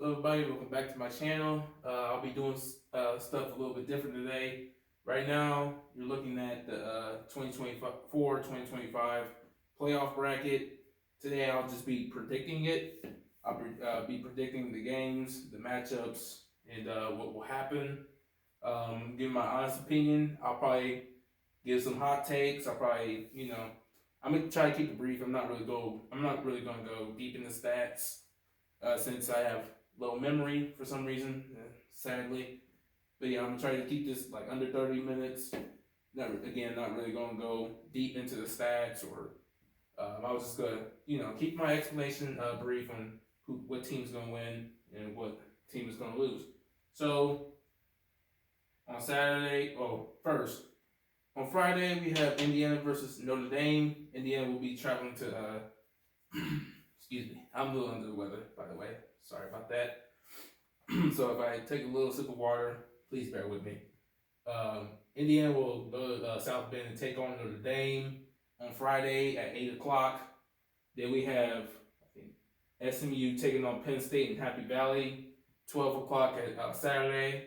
Hello everybody, welcome back to my channel. I'll be doing stuff a little bit different today. Right now, you're looking at the 2024-2025 playoff bracket. Today, I'll just be predicting it. I'll be predicting the games, the matchups, and what will happen. Give my honest opinion. I'll probably give some hot takes. I'll probably, I'm gonna try to keep it brief. I'm not really gonna go deep in the stats since I have low memory for some reason, sadly. But yeah, I'm gonna try to keep this like under 30 minutes. Not really gonna go deep into the stats or. I was just gonna, keep my explanation brief on what team's gonna win and what team is gonna lose. So on on Friday we have Indiana versus Notre Dame. Indiana will be traveling to excuse me, I'm a little under the weather, by the way. Sorry about that. So if I take a little sip of water, please bear with me. Indiana will go to South Bend and take on Notre Dame on Friday at 8 o'clock. Then we have SMU taking on Penn State in Happy Valley, 12 o'clock at Saturday.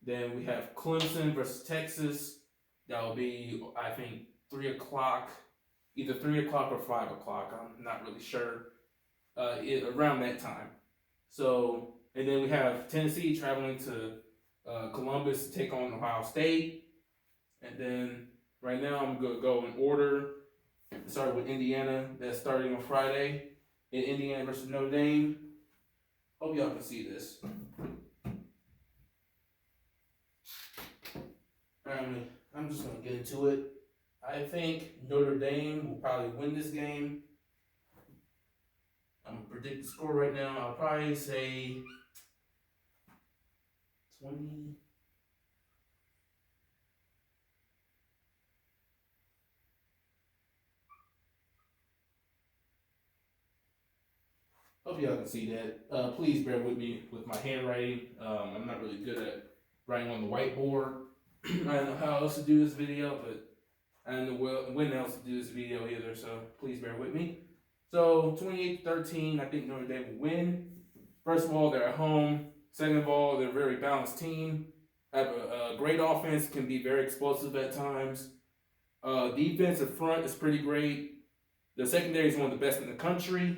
Then we have Clemson versus Texas. That will be, I think, 3 o'clock, either 3 o'clock or 5 o'clock. I'm not really sure. Around that time. So, and then we have Tennessee traveling to Columbus to take on Ohio State. And then right now I'm going to go in order. Start with Indiana. That's starting on Friday. In Indiana versus Notre Dame. Hope y'all can see this. I'm just going to get into it. I think Notre Dame will probably win this game. I'm going to predict the score right now. I'll probably say 20. Hope y'all can see that. Please bear with me with my handwriting. I'm not really good at writing on the whiteboard. I don't know how else to do this video, but I don't know when else to do this video either, so please bear with me. So 28-13, I think Notre Dame will win. First of all, they're at home. Second of all, they're a very balanced team. Have a great offense, can be very explosive at times. Defensive front is pretty great. The secondary is one of the best in the country.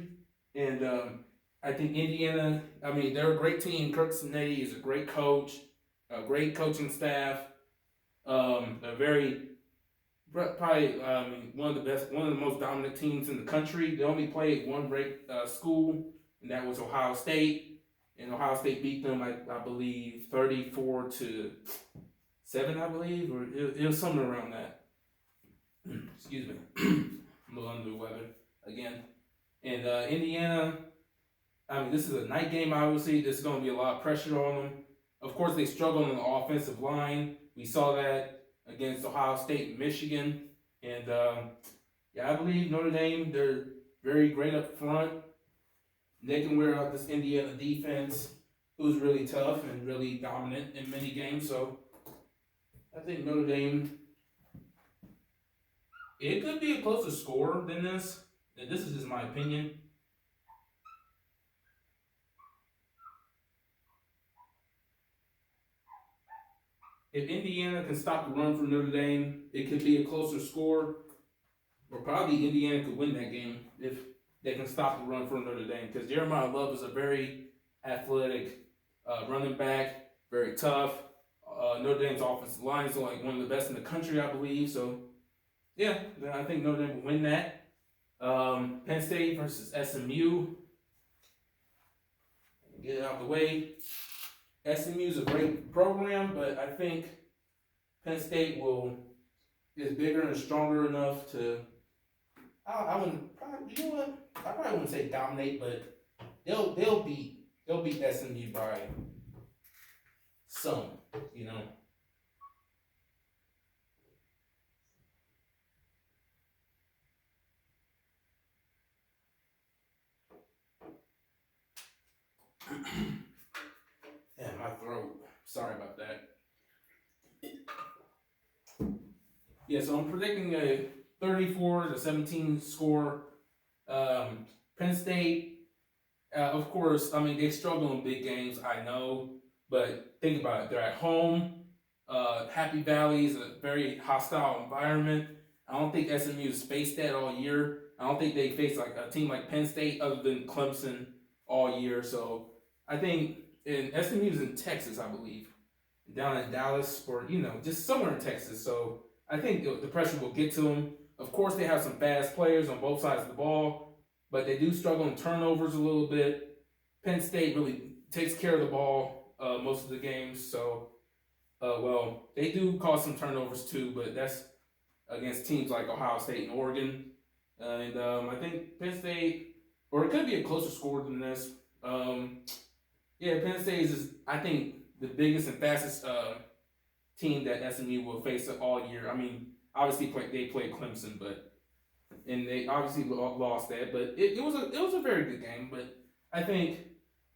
And I think Indiana, they're a great team. Kirk Cinetti is a great coach, a great coaching staff. One of the most dominant teams in the country. They only played one great school, and that was Ohio State. And Ohio State beat them, I believe, 34-7, I believe, or it was something around that. Excuse me, I'm a little under the weather again. And Indiana, this is a night game, obviously. There's going to be a lot of pressure on them. Of course, they struggle on the offensive line. We saw that against Ohio State and Michigan. And, I believe Notre Dame, they're very great up front. They can wear out this Indiana defense, who's really tough and really dominant in many games. So, I think Notre Dame, it could be a closer score than this. And this is just my opinion. If Indiana can stop the run from Notre Dame, it could be a closer score. Or probably Indiana could win that game if they can stop the run from Notre Dame. Because Jeremiah Love is a very athletic running back, very tough. Notre Dame's offensive line is like one of the best in the country, I believe. So, yeah, I think Notre Dame will win that. Penn State versus SMU. Get it out of the way. SMU is a great program, but I think Penn State is bigger and stronger enough to. I probably wouldn't say dominate, but they'll beat SMU by some, Yeah, my throat. Sorry about that. Yeah, so I'm predicting a 34-17 score. Penn State Of course, I mean they struggle in big games. I know, but think about it. They're at home. Happy Valley is a very hostile environment. I don't think SMU has faced that all year. I don't think they faced like a team like Penn State other than Clemson all year. So I think and SMU is in Texas, I believe, down in Dallas or just somewhere in Texas. So I think the pressure will get to them. Of course, they have some fast players on both sides of the ball, but they do struggle in turnovers a little bit. Penn State really takes care of the ball most of the games, so well, they do cause some turnovers too, but that's against teams like Ohio State and Oregon. And I think Penn State, or it could be a closer score than this. Yeah, Penn State is, I think, the biggest and fastest team that SMU will face all year. I mean, obviously they played Clemson, and they obviously lost that, but it was a very good game. But I think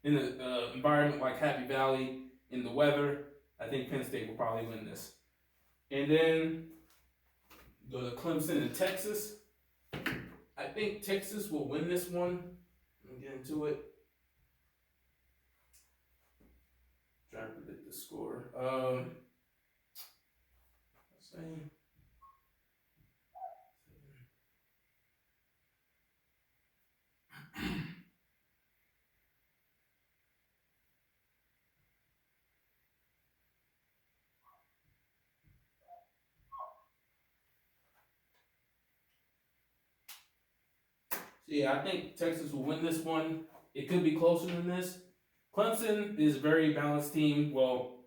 in an environment like Happy Valley, in the weather, I think Penn State will probably win this. And then go to Clemson and Texas. I think Texas will win this one. Let me get into it. Trying to predict the score. Let's see. Yeah, I think Texas will win this one. It could be closer than this. Clemson is a very balanced team. Well,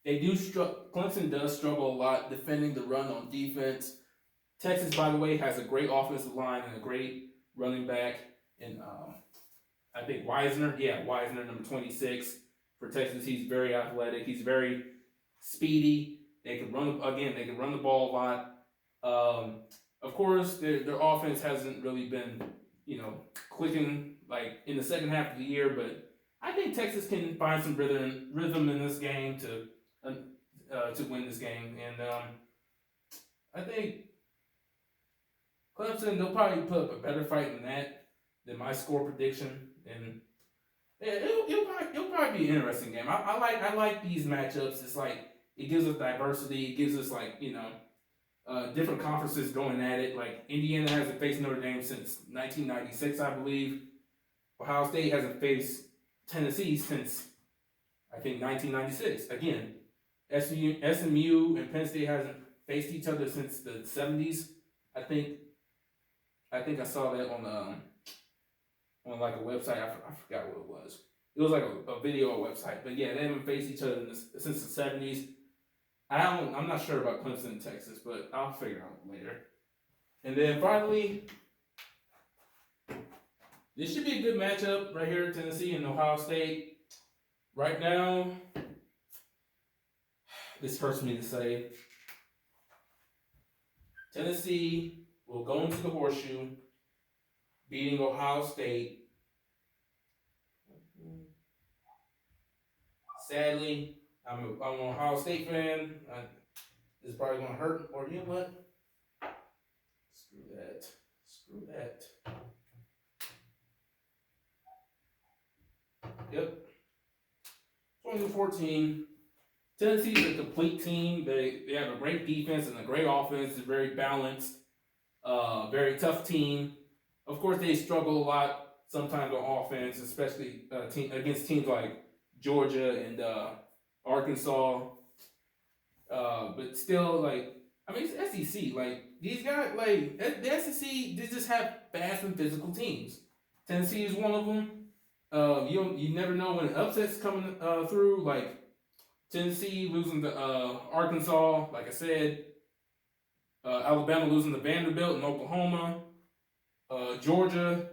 they do Clemson does struggle a lot defending the run on defense. Texas, by the way, has a great offensive line and a great running back. And I think Wisner, Wisner, number 26 for Texas. He's very athletic. He's very speedy. They can run the ball a lot. Of course, their offense hasn't really been clicking like in the second half of the year, but I think Texas can find some rhythm in this game to win this game, and I think Clemson, they'll probably put up a better fight than my score prediction, and yeah, it'll probably be an interesting game. I like these matchups. It's like it gives us diversity. It gives us different conferences going at it. Like Indiana hasn't faced Notre Dame since 1996, I believe. Ohio State hasn't faced Tennessee since I think 1996. Again, SMU and Penn State hasn't faced each other since the 70s. I think I saw that on like a website. I forgot what it was. It was like a video website. But yeah, they haven't faced each other since the 70s. I'm not sure about Clemson and Texas, but I'll figure out later. And then finally, this should be a good matchup right here, Tennessee and Ohio State. Right now, this hurts me to say, Tennessee will go into the horseshoe, beating Ohio State. Sadly, I'm an Ohio State fan. This is probably going to hurt, or you know what? Screw that. Yep. 20-14. Tennessee's a complete team. They have a great defense and a great offense. It's very balanced. Very tough team. Of course, they struggle a lot sometimes on offense, especially against teams like Georgia and Arkansas. But still, it's SEC. These guys, the SEC, they just have fast and physical teams. Tennessee is one of them. You never know when an upset's coming through. Like Tennessee losing to Arkansas, like I said. Alabama losing to Vanderbilt and Oklahoma. Georgia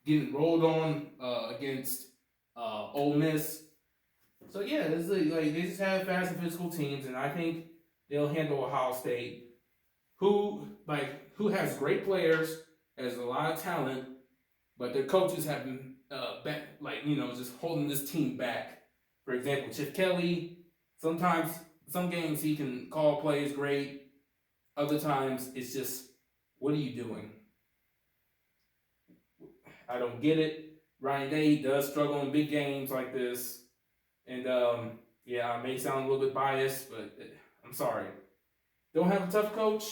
getting rolled on against Ole Miss. So yeah, it's like they just have fast and physical teams, and I think they'll handle Ohio State, who has great players, has a lot of talent, but their coaches have been just holding this team back. For example, Chip Kelly, sometimes some games he can call plays great, other times it's just, what are you doing? I don't get it. Ryan Day does struggle in big games like this, and yeah, I may sound a little bit biased, but I'm sorry. Don't have a tough coach,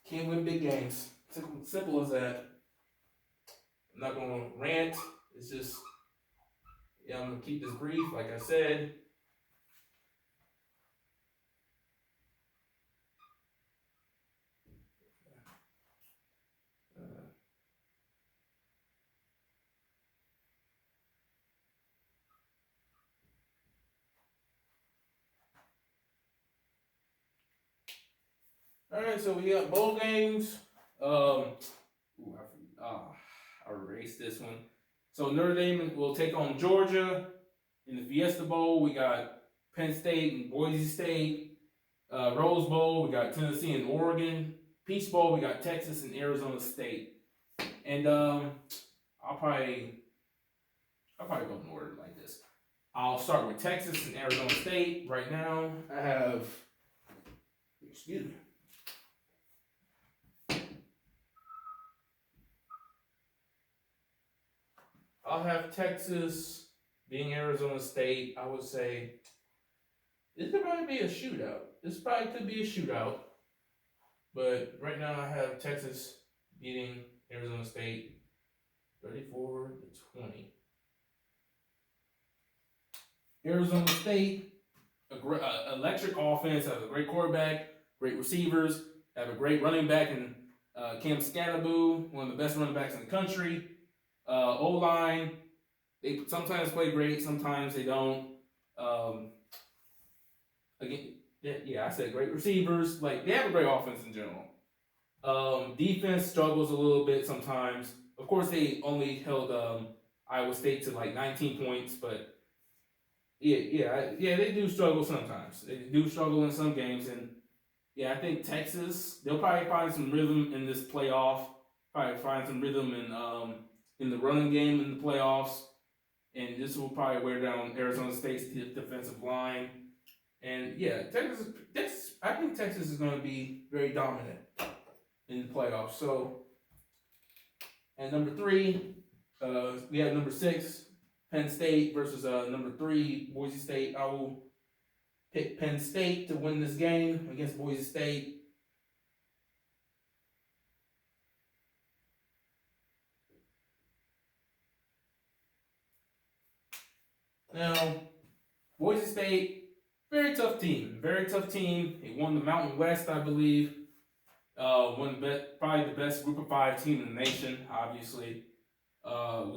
can't win big games. Simple as that. I'm not gonna rant. It's just, yeah, I'm gonna keep this brief, like I said. All right, so we got bowl games. Ooh, I erased this one. So Notre Dame will take on Georgia in the Fiesta Bowl. We got Penn State and Boise State. Rose Bowl, we got Tennessee and Oregon. Peach Bowl, we got Texas and Arizona State. And I'll probably go in order like this. I'll start with Texas and Arizona State. Right now, I have, excuse me. I'll have Texas being Arizona State. I would say this could probably be a shootout. This probably could be a shootout. But right now I have Texas beating Arizona State 34-20. Arizona State, electric offense, has a great quarterback, great receivers, have a great running back in Cam Scatterboo, one of the best running backs in the country. O-line, they sometimes play great, sometimes they don't. Again, yeah, I said great receivers. Like, they have a great offense in general. Defense struggles a little bit sometimes. Of course, they only held Iowa State to like 19 points, but yeah, they do struggle sometimes. They do struggle in some games, and yeah, I think Texas, they'll probably find some rhythm in this playoff. Probably find some rhythm in the running game in the playoffs, and this will probably wear down Arizona State's defensive line. And yeah, I think Texas is going to be very dominant in the playoffs. So, and number 3, we have number 6, Penn State versus number 3, Boise State. I will pick Penn State to win this game against Boise State. Now, Boise State, very tough team. Very tough team. They won the Mountain West, I believe. Probably the best Group of 5 team in the nation, obviously. Of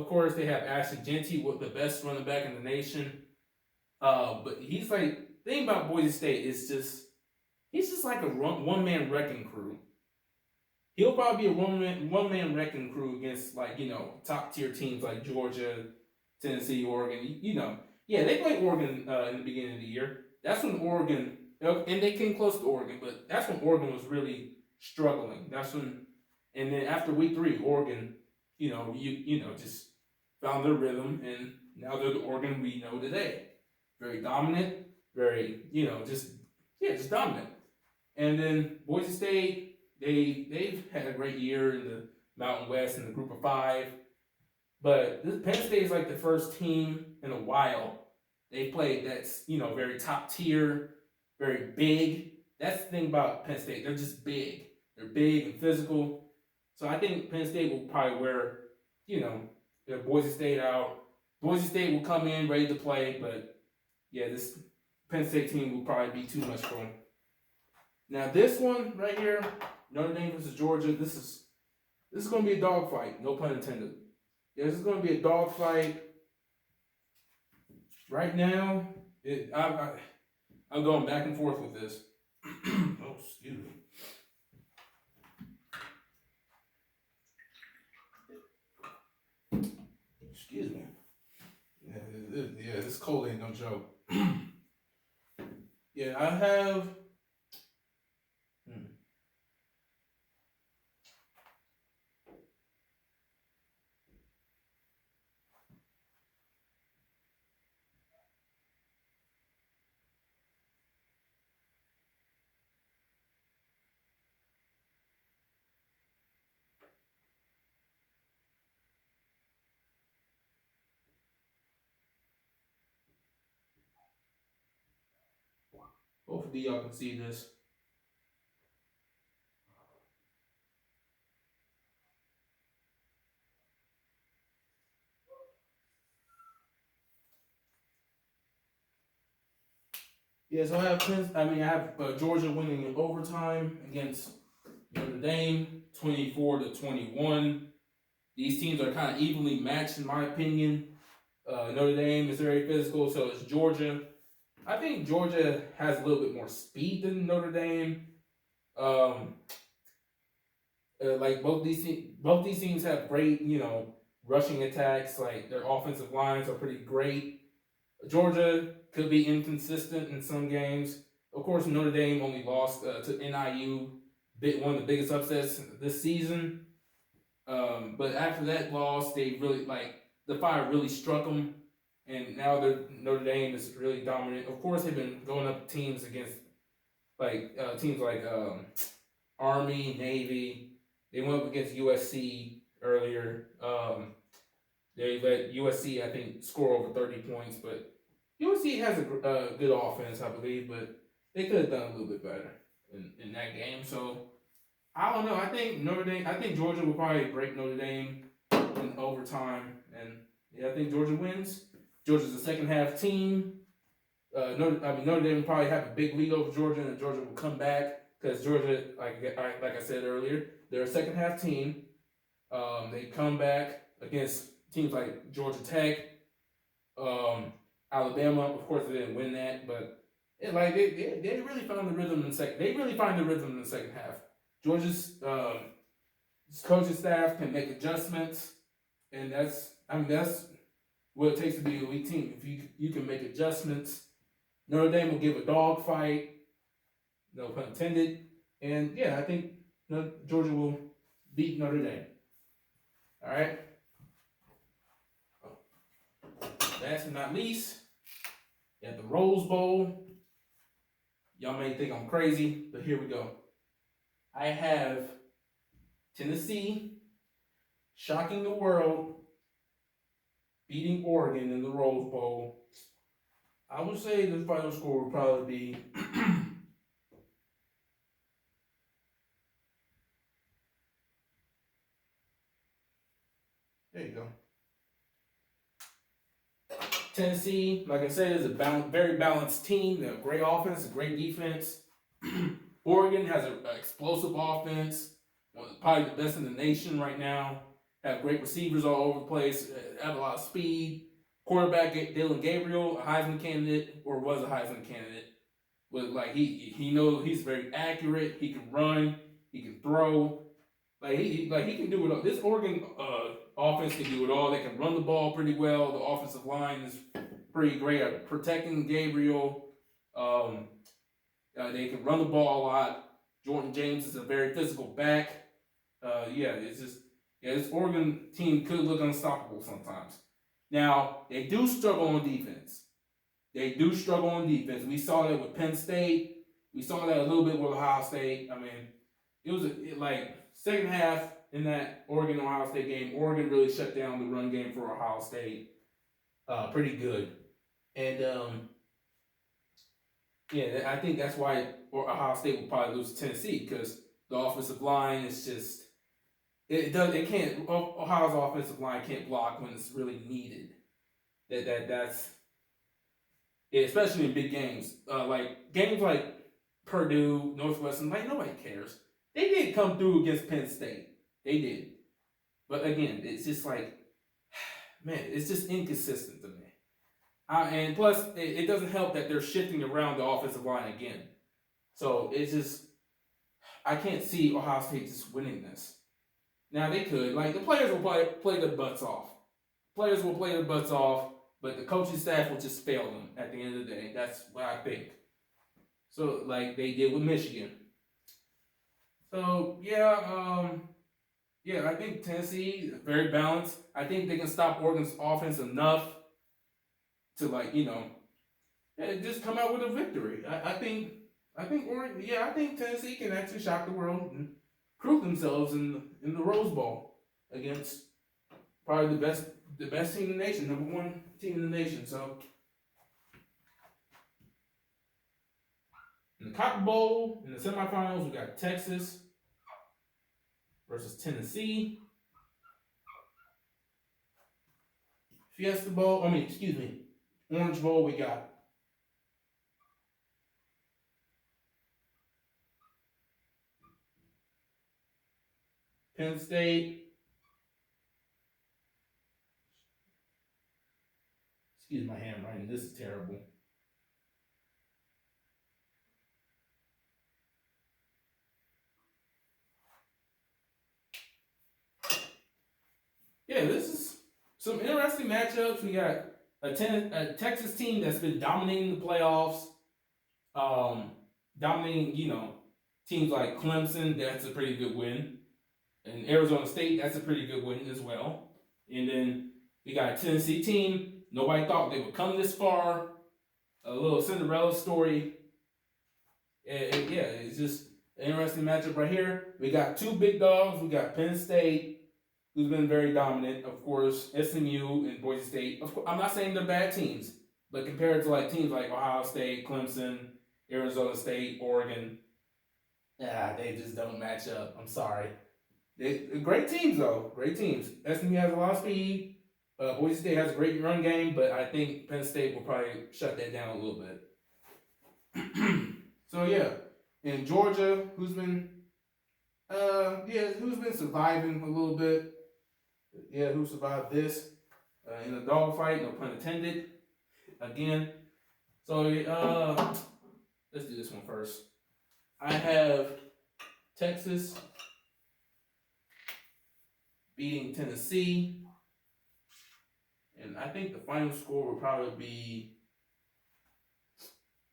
course, they have Ashley Genty, with the best running back in the nation. But he's like, the thing about Boise State is he's just like a one-man wrecking crew. He'll probably be a one-man wrecking crew against, like, top-tier teams like Georgia, Tennessee, Oregon. Yeah, they played Oregon in the beginning of the year. That's when Oregon, and they came close to Oregon, but that's when Oregon was really struggling. And then after week 3, Oregon, just found their rhythm, and now they're the Oregon we know today. Very dominant, very, just dominant. And then Boise State, they've had a great year in the Mountain West in the Group of 5. But this Penn State is like the first team in a while they played that's, very top tier, very big. That's the thing about Penn State. They're just big. They're big and physical. So I think Penn State will probably wear, their Boise State out. Boise State will come in ready to play, but yeah, this Penn State team will probably be too much for them. Now this one right here, Notre Dame versus Georgia, this is going to be a dogfight, no pun intended. Yeah, this is going to be a dogfight. Right now, I'm going back and forth with this. Oh, excuse me. Excuse me. Yeah, this cold ain't no joke. Yeah, I have. Hopefully y'all can see this. Yeah, so I have Georgia winning in overtime against Notre Dame, 24-21. These teams are kind of evenly matched in my opinion. Notre Dame is very physical, so is Georgia. I think Georgia has a little bit more speed than Notre Dame. Like both these teams have great, rushing attacks. Like their offensive lines are pretty great. Georgia could be inconsistent in some games. Of course, Notre Dame only lost to NIU, one of the biggest upsets this season. But after that loss, they really the fire really struck them, and now Notre Dame is really dominant. Of course, they've been going up teams against teams like Army, Navy. They went up against USC earlier. They let USC, I think, score over 30 points, but USC has a good offense, I believe, but they could have done a little bit better in that game. So I don't know. I think Georgia will probably break Notre Dame in overtime, and yeah, I think Georgia wins. Georgia's a second half team. Notre Dame will probably have a big lead over Georgia, and Georgia will come back because Georgia, like I said earlier, they're a second half team. They come back against teams like Georgia Tech, Alabama. Of course, they didn't win that, but they really found the rhythm in the second. They really find the rhythm in the second half. Georgia's coaching staff can make adjustments, and that's what it takes to be an elite team. If you can make adjustments, Notre Dame will give a dog fight, no pun intended, and yeah, I think Georgia will beat Notre Dame. All right. Last but not least, at the Rose Bowl. Y'all may think I'm crazy, but here we go. I have Tennessee shocking the world, beating Oregon in the Rose Bowl. I would say the final score would probably be there you go. Tennessee, like I said, is a very balanced team. They have great offense, a great defense. Oregon has an explosive offense, probably the best in the nation right now. Have great receivers all over the place. Have a lot of speed. Quarterback Dylan Gabriel, a Heisman candidate, or was a Heisman candidate. But he knows he's very accurate. He can run. He can throw. He can do it all. This Oregon offense can do it all. They can run the ball pretty well. The offensive line is pretty great at protecting Gabriel. They can run the ball a lot. Jordan James is a very physical back. This Oregon team could look unstoppable sometimes. Now, they do struggle on defense. We saw that with Penn State. We saw that a little bit with Ohio State. I mean, it was second half in that Oregon-Ohio State game. Oregon really shut down the run game for Ohio State pretty good. And, I think that's why Ohio State will probably lose to Tennessee because the offensive line is just Ohio's offensive line can't block when it's really needed. That's especially in big games. Games like Purdue, Northwestern, nobody cares. They did come through against Penn State. They did. But again, it's just it's just inconsistent to me. And plus, it doesn't help that they're shifting around the offensive line again. So it's just, I can't see Ohio State just winning this. Now they could, the players will play their butts off. But the coaching staff will just fail them at the end of the day. That's what I think. So they did with Michigan. So I think Tennessee is very balanced. I think they can stop Oregon's offense enough to just come out with a victory. I think Oregon. I think Tennessee can actually shock the world and prove themselves in the Rose Bowl against probably the best team in the nation, number one team in the nation. So In the Cotton Bowl, in the semifinals, we got Texas versus Tennessee. Fiesta Bowl, Orange Bowl, we got Penn State. Excuse my handwriting, this is terrible. Yeah, this is some interesting matchups. We got a Texas team that's been dominating the playoffs, dominating, teams like Clemson. That's a pretty good win, and Arizona State. That's a pretty good win as well. And then we got a Tennessee team. Nobody thought they would come this far. A little Cinderella story. And yeah, it's just an interesting matchup right here. We got two big dogs. We got Penn State, who's been very dominant. Of course, SMU and Boise State. Of course, I'm not saying they're bad teams, but compared to like teams like Ohio State, Clemson, Arizona State, Oregon, they just don't match up. I'm sorry. Great teams though. Great teams. SMU has a lot of speed. Boise State has a great run game, but I think Penn State will probably shut that down a little bit. So yeah, in Georgia, who's been surviving a little bit. Yeah, who survived this in a dogfight? No pun intended. Again, so let's do this one first. I have Texas beating Tennessee, and I think the final score will probably be.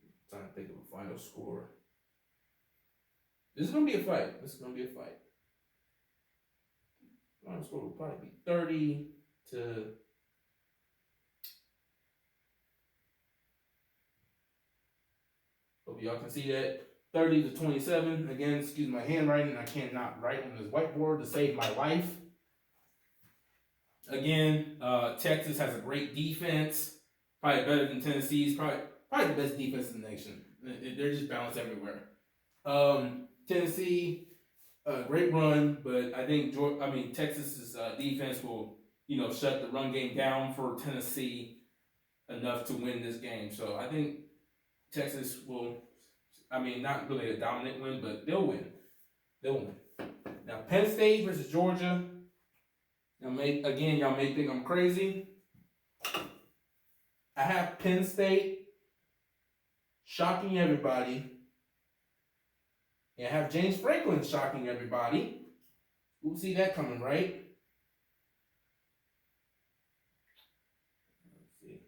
I'm trying to think of a final score. This is gonna be a fight. Final score will probably be 30 to. Hope y'all can see that. 30 to 27. Again, excuse my handwriting. I cannot write on this whiteboard to save my life. Again, Texas has a great defense. Probably better than Tennessee's. Probably the best defense in the nation. They're just balanced everywhere. Tennessee, great run, but I think Texas's defense will, shut the run game down for Tennessee enough to win this game. So I think Texas will. Not really a dominant win, but they'll win. Now Penn State versus Georgia. Y'all may think I'm crazy. I have Penn State shocking everybody. And I have James Franklin shocking everybody. We'll see that coming, right? Let's see.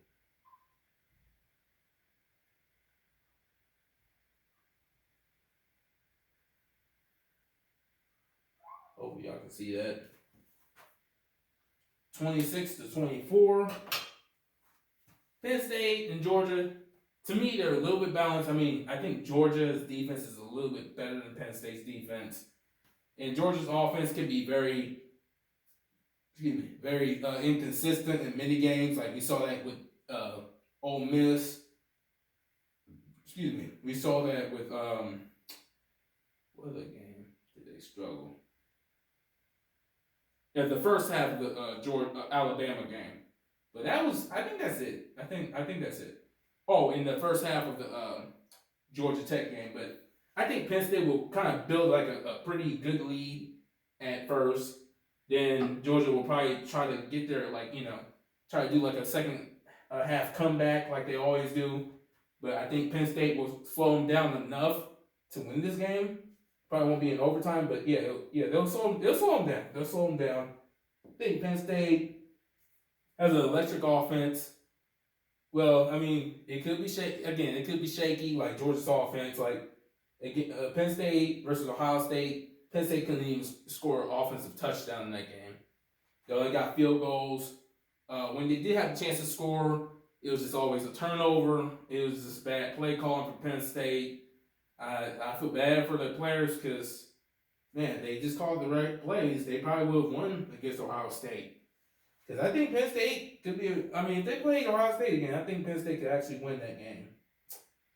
Hopefully y'all can see that. 26 to 24. Penn State and Georgia, to me, they're a little bit balanced. I think Georgia's defense is a little bit better than Penn State's defense. And Georgia's offense can be very inconsistent in many games. Like we saw that with Ole Miss. We saw that with what other game did they struggle? Yeah, the first half of the Alabama game. But I think that's it. I think that's it. Oh, in the first half of the Georgia Tech game. But I think Penn State will kind of build like a pretty good lead at first. Then Georgia will probably try to get there, try to do like a second half comeback like they always do. But I think Penn State will slow them down enough to win this game. Probably won't be in overtime, but they'll slow them down. I think Penn State has an electric offense. Well, it could be shaky like Georgia's offense. Like Penn State versus Ohio State. Penn State couldn't even score an offensive touchdown in that game. They only got field goals. When they did have a chance to score, it was just always a turnover. It was just bad play calling for Penn State. I feel bad for the players because, man, they just called the right plays. They probably would have won against Ohio State. Because I think Penn State could be, if they play Ohio State again, I think Penn State could actually win that game.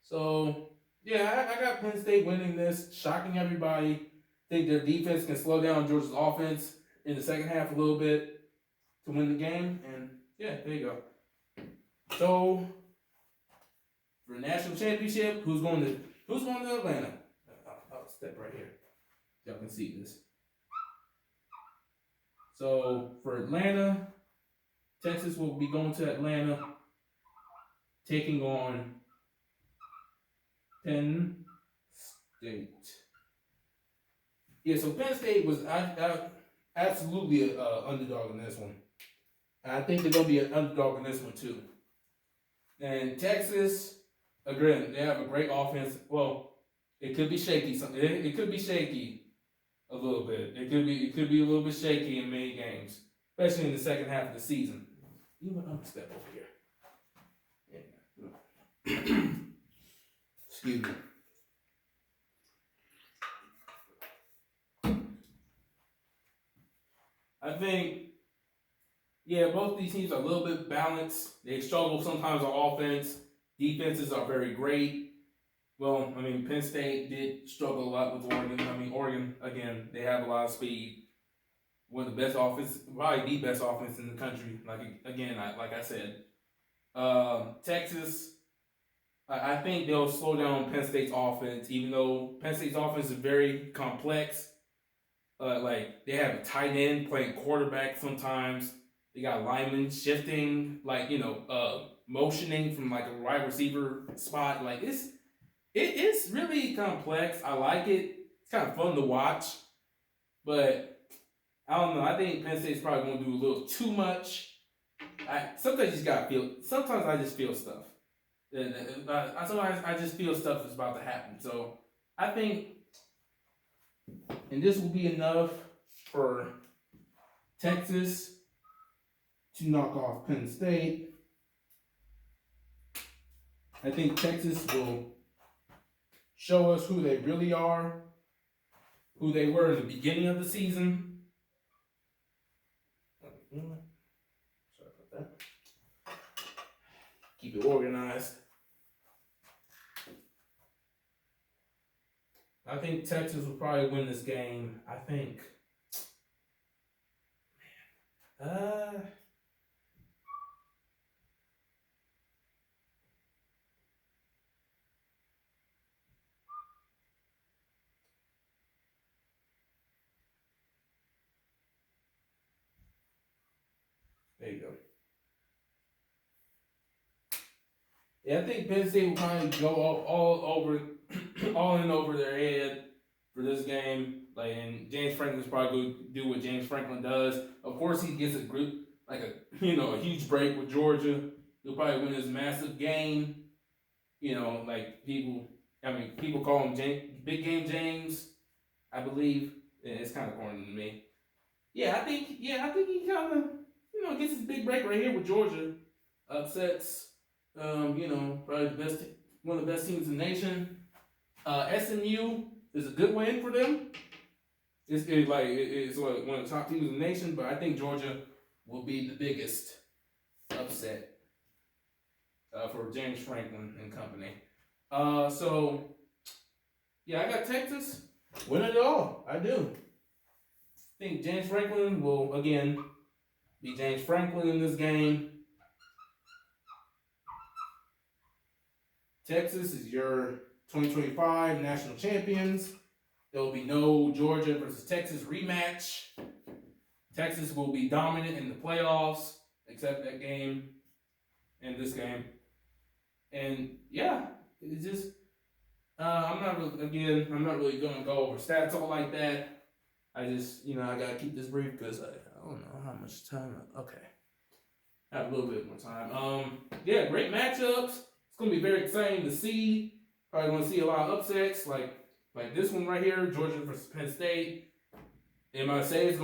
So, Yeah, I got Penn State winning this, shocking everybody. Think their defense can slow down Georgia's offense in the second half a little bit to win the game. And yeah, there you go. So for the national championship, who's going to Atlanta? I'll step right here. Y'all can see this. So for Atlanta, Texas will be going to Atlanta, taking on Penn State. Yeah, so Penn State was absolutely an underdog in this one. And I think they're going to be an underdog in this one too. And Texas, again, they have a great offense. Well, it could be shaky. It could be shaky a little bit. It could be a little bit shaky in many games, especially in the second half of the season. You know what? I'm gonna step over here. Yeah. Excuse me. I think, yeah, both these teams are a little bit balanced. They struggle sometimes on offense. Defenses are very great. Well, I mean, Penn State did struggle a lot with Oregon. I mean, Oregon, again, they have a lot of speed. One of the best offense, probably the best offense in the country. Like I said, Texas, I think they'll slow down Penn State's offense, even though Penn State's offense is very complex. Like they have a tight end playing quarterback sometimes. They got linemen shifting, motioning from like a wide receiver spot. Like it's really complex. I like it. It's kind of fun to watch, but I don't know. I think Penn State's probably going to do a little too much. Sometimes I just feel stuff. Sometimes I just feel stuff is about to happen. So I think, and this will be enough for Texas to knock off Penn State. I think Texas will show us who they really are, who they were in the beginning of the season. Sorry about that. Keep it organized. I think Texas will probably win this game. I think. There you go. Yeah, I think Penn State will probably go all in over their head for this game. Like, and James Franklin's probably going to do what James Franklin does. Of course, he gets a huge break with Georgia. He'll probably win this massive game. People call him Big Game James, I believe. Yeah, it's kind of corny to me. I think he kind of gets his big break right here with Georgia. Upsets. Probably one of the best teams in the nation. SMU is a good win for them. It's one of the top teams in the nation, but I think Georgia will be the biggest upset for James Franklin and company. I got Texas winning it all. I do. I think James Franklin will again be James Franklin in this game. Texas is your 2025 national champions. There will be no Georgia versus Texas rematch. Texas will be dominant in the playoffs, except that game and this game. And yeah, it's just I'm not really going to go over stats all like that. I just I gotta keep this brief because I don't know how much time. Okay, I have a little bit more time. Great matchups. It's going to be very exciting to see. Probably going to see a lot of upsets like this one right here, Georgia versus Penn State. Am I saying it's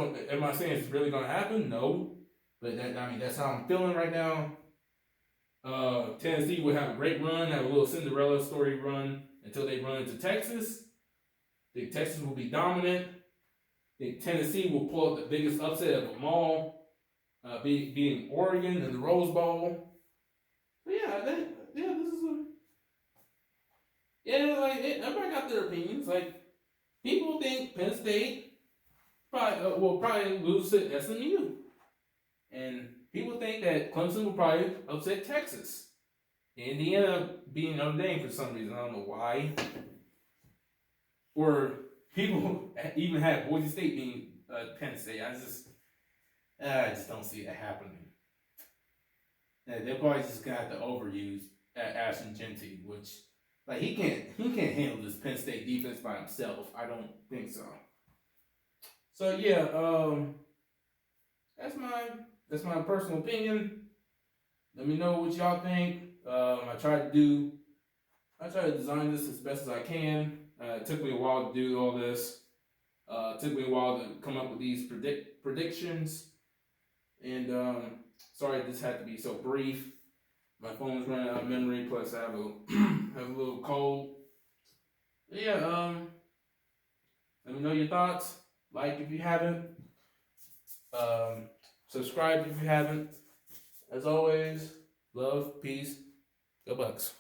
really going to happen? No. But that's how I'm feeling right now. Tennessee will have a great run, have a little Cinderella story run until they run into Texas. I think Texas will be dominant. I think Tennessee will pull up the biggest upset of them all, being Oregon in the Rose Bowl. But this is Yeah, like everybody got their opinions. Like people think Penn State probably will probably lose to SMU, and people think that Clemson will probably upset Texas. Indiana being Notre Dame for some reason. I don't know why. Or people even have Boise State being Penn State. I just don't see it happening. They're probably just gonna have to overuse Ashton Genty, which like he can't handle this Penn State defense by himself. I don't think so. So yeah, that's my personal opinion. Let me know what y'all think. I try to design this as best as I can. It took me a while to do all this. It took me a while to come up with these predictions. And sorry this had to be so brief. My phone's running out of memory, plus I have have a little cold. But yeah, let me know your thoughts. Like if you haven't. Subscribe if you haven't. As always, love, peace, go Bucks.